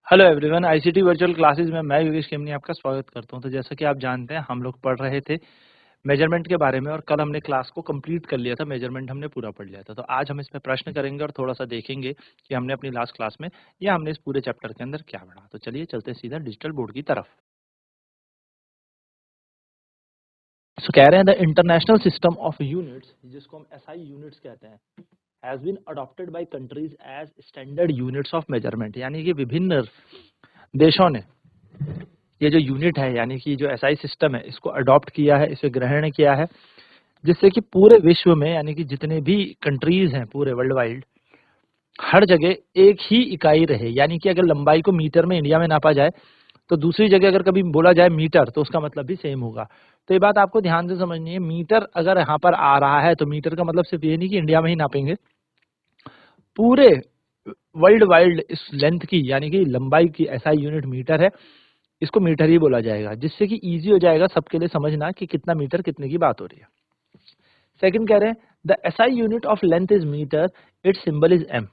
Hello everyone, ICT virtual classes में मैं योगेश केमनी आपका स्वागत करता हूं। तो जैसा कि आप जानते हैं, हम लोग पढ़ रहे थे मेजरमेंट के बारे में और कल हमने क्लास को कंप्लीट कर लिया था। मेजरमेंट हमने पूरा पढ़ लिया था। तो आज हम इसमें प्रश्न करेंगे और थोड़ा सा देखेंगे कि हमने अपनी लास्ट क्लास में या हमने इस पूरे चैप्टर के अंदर क्या पढ़ा। तो चलिए चलते सीधा डिजिटल बोर्ड की तरफ। तो कह रहे हैं the international system of units, जिसको हम एसआई यूनिट्स कहते हैं, has been adopted by countries as standard units of measurement. यानी कि विभिन्न देशों ने ये जो यूनिट है, यानी कि जो एसआई सिस्टम है, इसको अडॉप्ट किया है, इसे ग्रहण किया है, जिससे कि पूरे विश्व में, यानी कि जितने भी कंट्रीज हैं पूरे वर्ल्ड वाइड, हर जगह एक ही इकाई रहे। यानी कि अगर लंबाई को मीटर में इंडिया में नापा जाए, तो दूसरी जगह अगर कभी बोला जाए मीटर, तो उसका मतलब भी सेम होगा। तो ये बात आपको ध्यान से समझनी है। मीटर अगर यहाँ पर आ रहा है, तो मीटर का मतलब सिर्फ ये नहीं कि इंडिया में ही नापेंगे, पूरे वर्ल्ड वाइड इस लेंथ की, यानी कि लंबाई की एसआई यूनिट मीटर है, इसको मीटर ही बोला जाएगा, जिससे कि इजी हो जाएगा सबके लिए समझना कि कितना मीटर कितने की बात हो रही है। सेकंड कह रहे हैं the SI unit of length is metre, its symbol is m.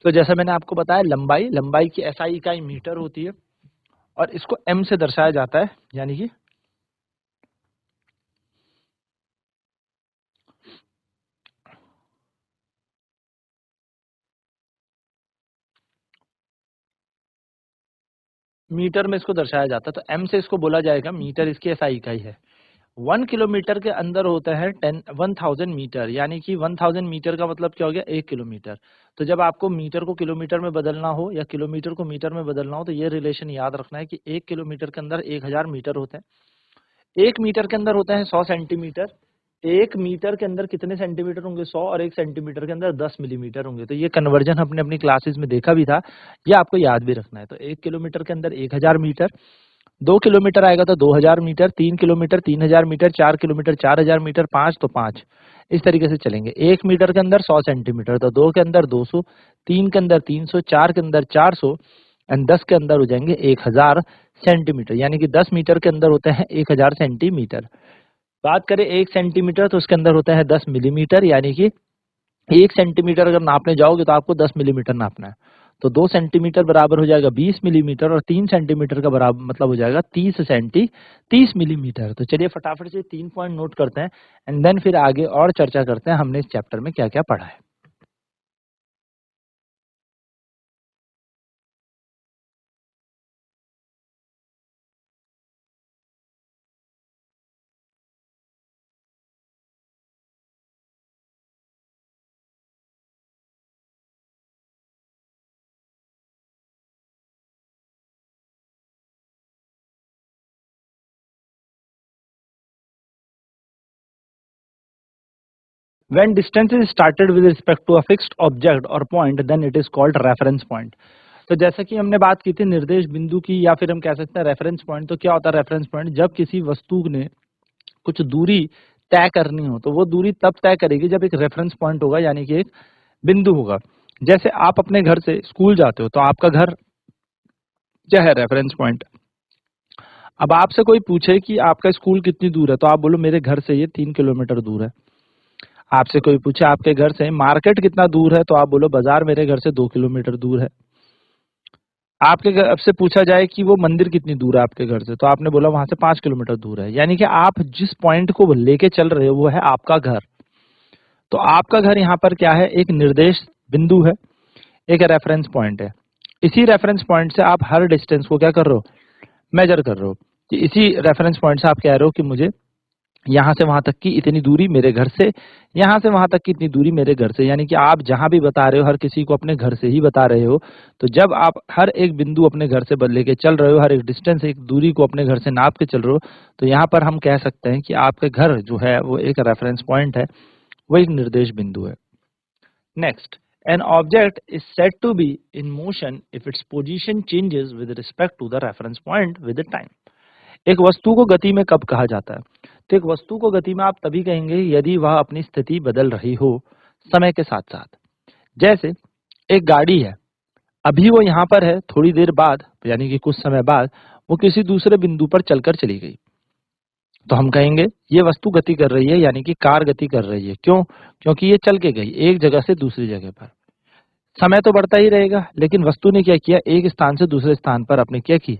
तो जैसा मैंने आपको बताया, लंबाई लंबाई की एसआई इकाई मीटर होती है और इसको एम से दर्शाया जाता है। यानी कि मीटर में इसको दर्शाया जाता है, तो एम से इसको बोला जाएगा मीटर, इसकी एसआई इकाई है। 1 किलोमीटर के अंदर होता है 1000 मीटर। यानी कि 1000 मीटर का मतलब क्या हो गया, 1 किलोमीटर। तो जब आपको मीटर को किलोमीटर में बदलना हो या किलोमीटर को मीटर में बदलना हो, तो ये रिलेशन याद रखना है कि 1 किलोमीटर के अंदर 1000 मीटर होते हैं। 1 मीटर के अंदर होते हैं 100 सेंटीमीटर। 1 मीटर के अंदर कितने सेंटीमीटर होंगे, 100, और 1 सेंटीमीटर के अंदर 10 मिलीमीटर होंगे। तो ये कन्वर्जन हमने अपनी क्लासेस में देखा भी था, ये आपको याद भी रखना है। तो 1 किलोमीटर के अंदर 1000 मीटर, 2 किलोमीटर आएगा तो 2000 metre, 3 kilometre 3000 metre, 4 kilometre 4000 metre, 5 तो 5। इस तरीके से चलेंगे। 1 मीटर के अंदर 100 सेंटीमीटर, तो 2 के अंदर 200, 3 के अंदर 300, 4 के अंदर 400 एंड 10 के अंदर हो जाएंगे 1000 सेंटीमीटर। यानी कि 10 मीटर के अंदर होते हैं 1000 सेंटीमीटर। बात करें 1 सेंटीमीटर, तो उसके अंदर होता है 10 मिलीमीटर। यानी कि 1 सेंटीमीटर अगर नापने जाओगे तो आपको 10 मिलीमीटर नापना है। तो 2 सेंटीमीटर बराबर हो जाएगा 20 मिलीमीटर, और 3 सेंटीमीटर का बराबर मतलब हो जाएगा 30 मिलीमीटर। तो चलिए फटाफट से 3 पॉइंट नोट करते हैं एंड देन फिर आगे और चर्चा करते हैं हमने इस चैप्टर में क्या क्या पढ़ा है। When distance is started with respect to a fixed object or point, then it is called reference point. तो जैसा कि हमने बात की थी निर्देश बिंदु की, या फिर हम कह सकते हैं रेफरेंस पॉइंट। तो क्या होता है रेफरेंस पॉइंट, जब किसी वस्तु ने कुछ दूरी तय करनी हो, तो वो दूरी तब तय करेगी जब एक रेफरेंस पॉइंट होगा, यानी कि एक बिंदु होगा। जैसे आप अपने घर से स्कूल जाते हो, तो आपका घर क्या है, रेफरेंस पॉइंट। अब आपसे कोई पूछे कि आपका स्कूल कितनी दूर है, तो आप बोलो मेरे घर से ये 3 किलोमीटर दूर है। आपसे कोई पूछे आपके घर से मार्केट कितना दूर है, तो आप बोलो बाजार मेरे घर से 2 किलोमीटर दूर है। आपके घर से पूछा जाए कि वो मंदिर कितनी दूर है आपके घर से, तो आपने बोला वहां से 5 किलोमीटर दूर है। यानी कि आप जिस पॉइंट को लेके चल रहे हो वो है आपका घर। तो आपका घर यहाँ पर क्या है, एक निर्देश बिंदु है, एक रेफरेंस पॉइंट है। इसी रेफरेंस पॉइंट से आप हर डिस्टेंस को क्या कर रहे हो, मेजर कर रहे हो। कि इसी रेफरेंस पॉइंट से आप कह रहे हो कि मुझे यहाँ से वहां तक की इतनी दूरी मेरे घर से, यहाँ से वहां तक की इतनी दूरी मेरे घर से। यानी कि आप जहां भी बता रहे हो, हर किसी को अपने घर से ही बता रहे हो। तो जब आप हर एक बिंदु अपने घर से बदले के चल रहे हो, हर एक डिस्टेंस, एक दूरी को अपने घर से नाप के चल रहे हो, तो यहाँ पर हम कह सकते हैं कि आपके घर जो है वो एक रेफरेंस पॉइंट है, वो एक निर्देश बिंदु है। Next, an object is said to be in motion if its position changes with respect to the reference point with the time. एक वस्तु को गति में कब कहा जाता है, तो एक वस्तु को गति में आप तभी कहेंगे यदि वह अपनी स्थिति बदल रही हो समय के साथ साथ। जैसे एक गाड़ी है, अभी वो यहाँ पर है, थोड़ी देर बाद यानी कि कुछ समय बाद वो किसी दूसरे बिंदु पर चलकर चली गई, तो हम कहेंगे ये वस्तु गति कर रही है, यानी कि कार गति कर रही है। क्यों, क्योंकि ये चल के गई एक जगह से दूसरी जगह पर। समय तो बढ़ता ही रहेगा, लेकिन वस्तु ने क्या किया, एक स्थान से दूसरे स्थान पर आपने क्या की,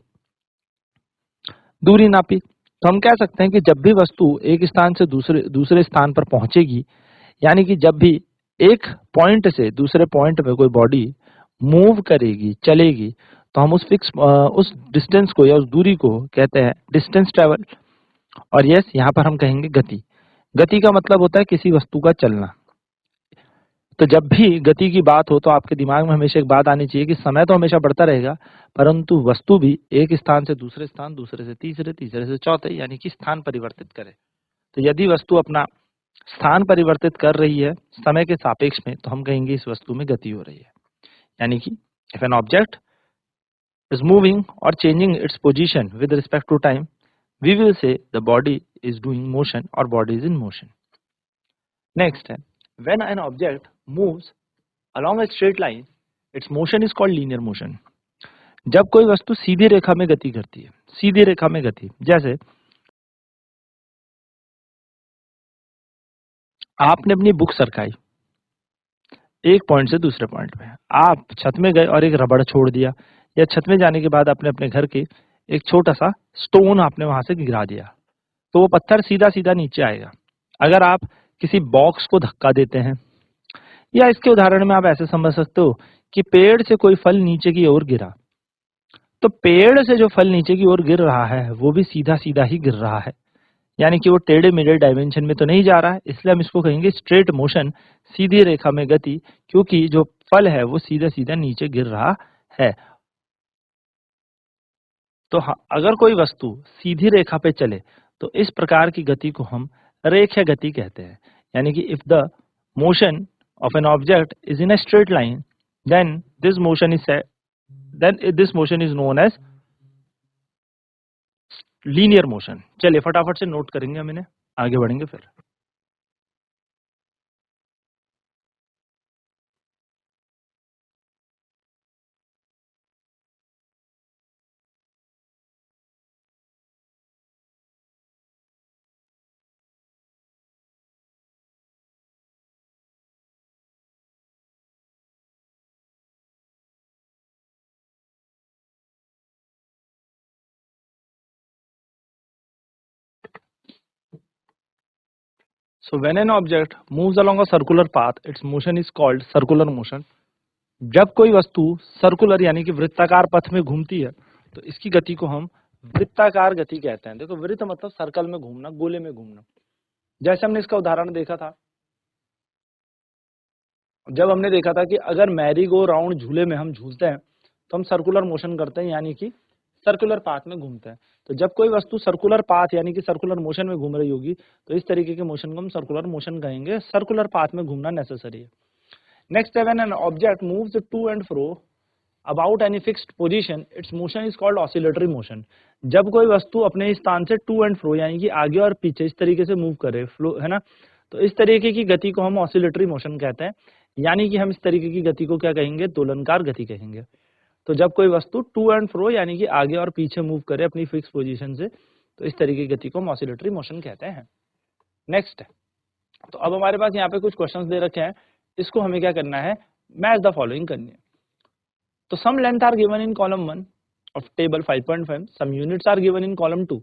दूरी नापी। तो हम कह सकते हैं कि जब भी वस्तु एक स्थान से दूसरे दूसरे स्थान पर पहुंचेगी, यानी कि जब भी एक पॉइंट से दूसरे पॉइंट में कोई बॉडी मूव करेगी, चलेगी, तो हम उस डिस्टेंस को या उस दूरी को कहते हैं डिस्टेंस ट्रेवल। और यस, यहाँ पर हम कहेंगे गति। गति का मतलब होता है किसी वस्तु का चलना। तो जब भी गति की बात हो तो आपके दिमाग में हमेशा एक बात आनी चाहिए कि समय तो हमेशा बढ़ता रहेगा, परंतु वस्तु भी एक स्थान से दूसरे स्थान, दूसरे से तीसरे, तीसरे से चौथे, यानी कि स्थान परिवर्तित करे। तो यदि वस्तु अपना स्थान परिवर्तित कर रही है समय के सापेक्ष में, तो हम कहेंगे इस वस्तु में गति हो रही है। यानी कि if an object is moving or changing its position with respect to time, we will say the body is doing motion or body is in motion. Next, when an object moves along a straight line, its motion is called linear motion. जब कोई वस्तु सीधी रेखा में गति करती है, सीधी रेखा में गति, जैसे आपने अपनी बुक सरकाई एक पॉइंट से दूसरे पॉइंट पे, आप छत में गए और एक रबड़ छोड़ दिया, या छत में जाने के बाद आपने अपने घर के एक छोटा सा स्टोन आपने वहां से गिरा दिया, तो वो पत्थर सीधा सीधा नीचे आएगा। अगर आप किसी बॉक्स को धक्का देते हैं, या इसके उदाहरण में आप ऐसे समझ सकते हो कि पेड़ से कोई फल नीचे की ओर गिरा, तो पेड़ से जो फल नीचे की ओर गिर रहा है वो भी सीधा सीधा ही गिर रहा है, यानी कि वो टेढ़े मेढ़े डायमेंशन में तो नहीं जा रहा है, इसलिए हम इसको कहेंगे स्ट्रेट मोशन, सीधी रेखा में गति, क्योंकि जो फल है वो सीधा सीधा नीचे गिर रहा है। तो अगर कोई वस्तु सीधी रेखा पे चले तो इस प्रकार की गति को हम रेखीय गति कहते हैं। यानी कि if the motion of an object is in a straight line, then this motion is known as linear motion. चलिए फटाफट से नोट करेंगे हम इन्हें, आगे बढ़ेंगे फिर। So when an object moves along a circular path, its motion is called circular motion. जब कोई वस्तु सर्कुलर यानी कि वृत्ताकार पथ में घूमती है तो इसकी गति को हम वृत्ताकार गति कहते हैं। देखो, वृत्त मतलब सर्कल में घूमना, गोले में घूमना। जैसे हमने इसका उदाहरण देखा था, जब हमने देखा था कि अगर मैरी गो राउंड झूले में हम झूलते हैं तो हम सर्कुलर मोशन करते हैं, यानी कि सर्कुलर पाथ में घूमते हैं। तो जब कोई वस्तु सर्कुलर पाथ यानी कि सर्कुलर मोशन में घूम रही होगी तो इस तरीके के मोशन को हम सर्कुलर मोशन कहेंगे। सर्कुलर पाथ में घूमना नेसेसरी है। नेक्स्ट है, when an object moves to and fro about any fixed position, its motion is called oscillatory motion. जब कोई वस्तु अपने स्थान से टू एंड फ्रो यानी कि आगे और पीछे इस तरीके से मूव करे, फ्लो है ना, तो इस तरीके की गति को हम ऑसिलेटरी मोशन कहते हैं। यानी कि हम इस तरीके की गति को क्या कहेंगे, दोलनकार गति कहेंगे। तो जब कोई वस्तु टू एंड फ्रो यानी कि आगे और पीछे मूव करे अपनी फिक्स पोजीशन से, तो इस तरीके की गति को हम ऑसिलेटरी मोशन कहते हैं। नेक्स्ट, तो अब हमारे पास यहाँ पे कुछ क्वेश्चंस दे रखे हैं, इसको हमें क्या करना है, मैच द फॉलोइंग करनी है। तो some length are given in column 1 of table 5.5, some units are given in column 2,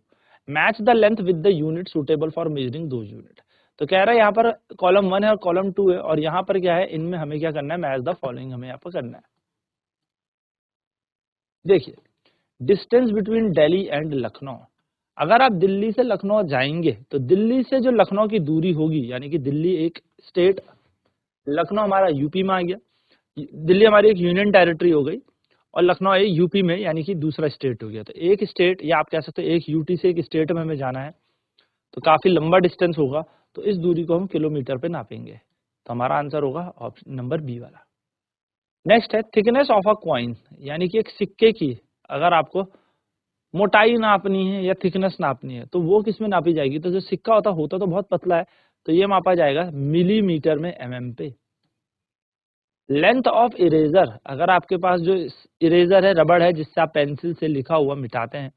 match the length with the unit suitable for measuring those unit। तो कह रहा है यहाँ पर कॉलम 1 है और कॉलम 2 है, और यहाँ पर क्या है, इनमें हमें क्या करना है, मैच द फॉलोइंग हमें यहाँ पर करना है। देखिए, distance between Delhi and Lucknow, अगर आप दिल्ली से लखनऊ जाएंगे तो दिल्ली से जो लखनऊ की दूरी होगी, यानी कि दिल्ली एक स्टेट, लखनऊ हमारा यूपी में आ गया, दिल्ली हमारी एक यूनियन टेरिटरी हो गई और लखनऊ यूपी में यानी कि दूसरा स्टेट हो गया। तो एक स्टेट, या आप कह सकते हो एक यूटी से एक स्टेट में हमें जाना है, तो काफी लंबा डिस्टेंस होगा, तो इस दूरी को हम किलोमीटर पे नापेंगे। तो हमारा आंसर होगा ऑप्शन नंबर बी वाला। नेक्स्ट है, थिकनेस ऑफ अ कॉइन, यानी कि एक सिक्के की अगर आपको मोटाई नापनी है या थिकनेस नापनी है तो वो किस में नापी जाएगी, तो जो सिक्का होता तो बहुत पतला है, तो ये मापा जाएगा मिलीमीटर में, एमएम पे। लेंथ ऑफ इरेजर, अगर आपके पास जो इरेजर है, रबड़ है जिससे आप पेंसिल से लिखा हुआ मिटाते हैं,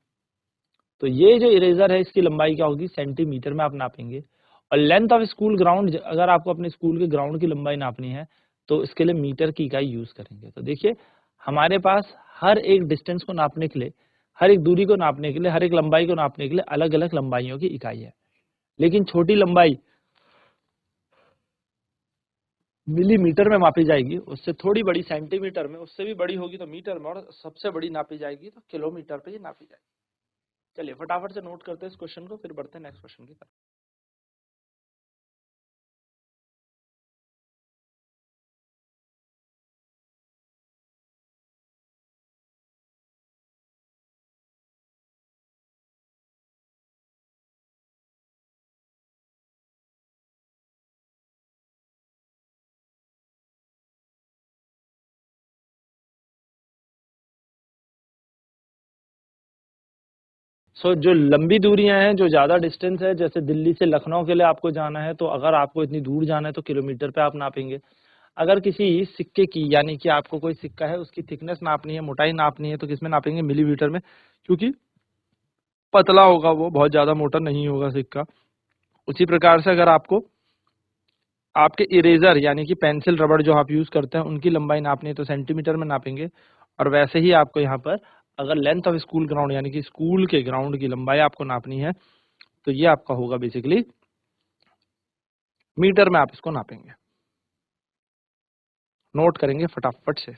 तो ये जो इरेजर है इसकी लंबाई क्या होगी, सेंटीमीटर में आप नापेंगे। और लेंथ ऑफ स्कूल ग्राउंड, अगर आपको अपने स्कूल के ग्राउंड की लंबाई नापनी है तो इसके लिए मीटर की इकाई यूज करेंगे। तो देखिए हमारे पास हर एक डिस्टेंस को नापने के लिए, हर एक दूरी को नापने के लिए, हर एक लंबाई को नापने के लिए अलग अलग लंबाइयों की इकाई है। लेकिन छोटी लंबाई मिलीमीटर में मापी जाएगी, उससे थोड़ी बड़ी सेंटीमीटर में, उससे भी बड़ी होगी तो मीटर में, और सबसे बड़ी नापी जाएगी तो किलोमीटर पे ही नापी जाएगी। चलिए फटाफट से नोट करते हैं इस क्वेश्चन को, फिर बढ़ते हैं नेक्स्ट क्वेश्चन की तरफ। जो लंबी दूरियां हैं, जो ज्यादा डिस्टेंस है, जैसे दिल्ली से लखनऊ के लिए आपको जाना है, तो अगर आपको इतनी दूर जाना है तो किलोमीटर पे आप नापेंगे। अगर किसी सिक्के की, यानी कि आपको कोई सिक्का है उसकी थिकनेस नापनी है, मोटाई नापनी है, तो किसमें नापेंगे? मिलीमीटर में, क्योंकि पतला होगा वो, बहुत ज्यादा मोटा नहीं होगा सिक्का। उसी प्रकार से अगर आपको आपके इरेजर यानी कि पेंसिल रबड़ जो आप यूज करते हैं उनकी लंबाई नापनी है तो सेंटीमीटर में नापेंगे। और वैसे ही आपको यहाँ पर अगर लेंथ ऑफ स्कूल ग्राउंड यानी कि स्कूल के ग्राउंड की लंबाई आपको नापनी है तो ये आपका होगा बेसिकली मीटर में, आप इसको नापेंगे। नोट करेंगे फटाफट से।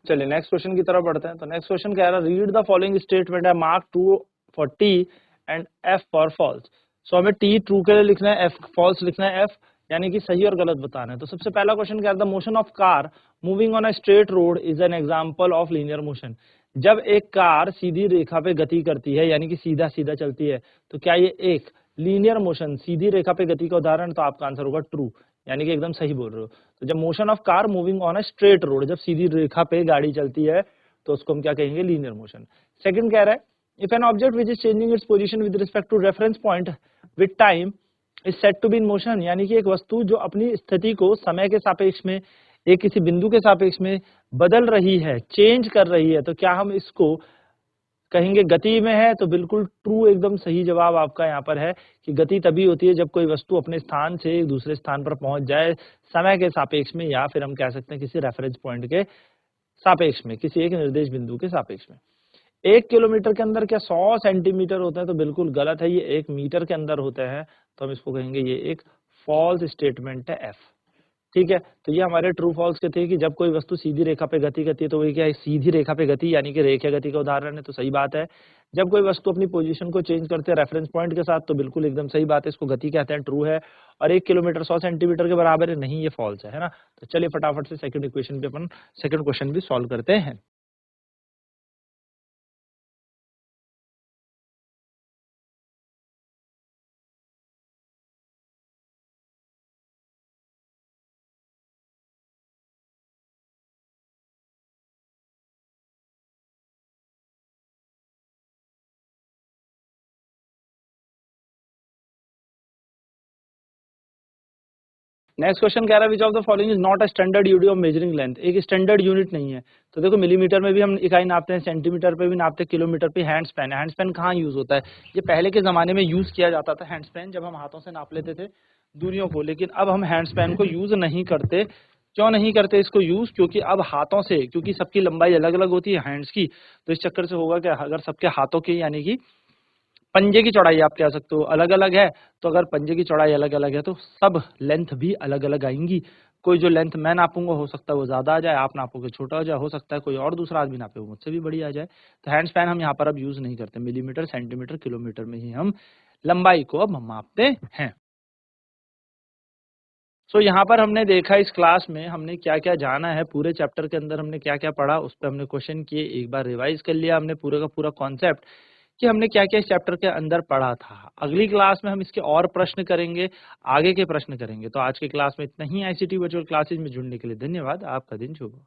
चलिए नेक्स्ट क्वेश्चन की तरफ बढ़ते हैं। तो नेक्स्ट क्वेश्चन क्या है? रीड द फॉलोइंग स्टेटमेंट है, mark true for T and F for false. So हमें टी ट्रू के लिए लिखना है, एफ फॉल्स लिखना है, एफ यानी कि सही और गलत बताना है। तो सबसे पहला क्वेश्चन क्या है? The motion of car moving on a straight road is an example of linear motion. जब एक कार सीधी रेखा पे गति करती है यानी कि सीधा सीधा चलती है तो क्या ये एक लीनियर मोशन, सीधी रेखा पे गति का उदाहरण? तो आपका आंसर होगा ट्रू, यानी कि एकदम सही बोल रहे हो। तो जब motion of car moving on a straight road, जब सीधी रेखा पे गाड़ी चलती है तो उसको हम क्या कहेंगे? Linear motion. सेकंड कह रहा है, if an object which is changing its position with respect to reference point with time is said to be in motion, यानी कि एक वस्तु जो अपनी स्थिति को समय के सापेक्ष में, एक किसी बिंदु के सापेक्ष में बदल रही है, चेंज कर रही है, तो क्या हम इसको कहेंगे गति में है? तो बिल्कुल ट्रू, एकदम सही जवाब आपका यहाँ पर है कि गति तभी होती है जब कोई वस्तु अपने स्थान से एक दूसरे स्थान पर पहुंच जाए समय के सापेक्ष में, या फिर हम कह सकते हैं किसी रेफरेंस पॉइंट के सापेक्ष में, किसी एक निर्देश बिंदु के सापेक्ष में। 1 किलोमीटर के अंदर क्या 100 सेंटीमीटर होता है? तो बिल्कुल गलत है, ये 1 मीटर के अंदर होते हैं। तो हम इसको कहेंगे ये एक फॉल्स स्टेटमेंट है, एफ। ठीक है, तो ये हमारे ट्रू फॉल्स के थे कि जब कोई वस्तु सीधी रेखा पे गति करती है तो वही क्या है? सीधी रेखा पे गति, यानी कि रेखीय गति का उदाहरण है, तो सही बात है। जब कोई वस्तु अपनी पोजीशन को चेंज करते हैं रेफरेंस पॉइंट के साथ तो बिल्कुल एकदम सही बात है, इसको गति कहते हैं, ट्रू है। और 1 किलोमीटर 100 सेंटीमीटर के बराबर है, नहीं, ये फॉल्स है ना। तो चलिए फटाफट से सेकंड इक्वेशन पे अपन सेकंड क्वेश्चन भी सॉल्व करते हैं। नेक्स्ट क्वेश्चन कह रहा है, which of the following is not a standard unit of measuring length. एक स्टैंडर्ड यूनिट नहीं है। तो देखो मिलीमीटर में भी हम इकाई नापते हैं, सेंटीमीटर पे भी नापते हैं, किलोमीटर पे हैंड स्पैन है। हैंड स्पैन कहाँ यूज होता है? ये पहले के जमाने में यूज किया जाता था हैंड स्पैन, जब हम हाथों से नाप लेते थे दूरियों को, लेकिन अब हम हैंड स्पैन को यूज नहीं करते। क्यों नहीं करते इसको यूज? क्योंकि अब हाथों से, क्योंकि सबकी लंबाई अलग अलग होती है हैंड्स की, तो इस चक्कर से होगा क्या, अगर सबके हाथों की यानी कि पंजे की चौड़ाई आप कह सकते हो अलग अलग है, तो अगर पंजे की चौड़ाई अलग अलग है तो सब लेंथ भी अलग अलग आएंगी। कोई जो लेंथ मैं नापूंगा हो सकता है वो ज्यादा आ जाए, आप नापोगे छोटा हो जाए, हो सकता है कोई और दूसरा आदमी नापे वो मुझसे भी बड़ी आ जाए। तो हैंड स्पैन हम यहाँ पर अब यूज नहीं करते, मिलीमीटर सेंटीमीटर किलोमीटर में ही हम लंबाई को अब मापते हैं। सो यहाँ पर हमने देखा इस क्लास में हमने क्या क्या जाना है, पूरे चैप्टर के अंदर हमने क्या क्या पढ़ा, उस पर हमने क्वेश्चन किए, एक बार रिवाइज कर लिया हमने पूरे का पूरा कॉन्सेप्ट कि हमने क्या क्या इस चैप्टर के अंदर पढ़ा था। अगली क्लास में हम इसके और प्रश्न करेंगे, आगे के प्रश्न करेंगे। तो आज की क्लास में इतना ही। आईसीटी वर्चुअल क्लासेज में जुड़ने के लिए धन्यवाद। आपका दिन शुभ हो।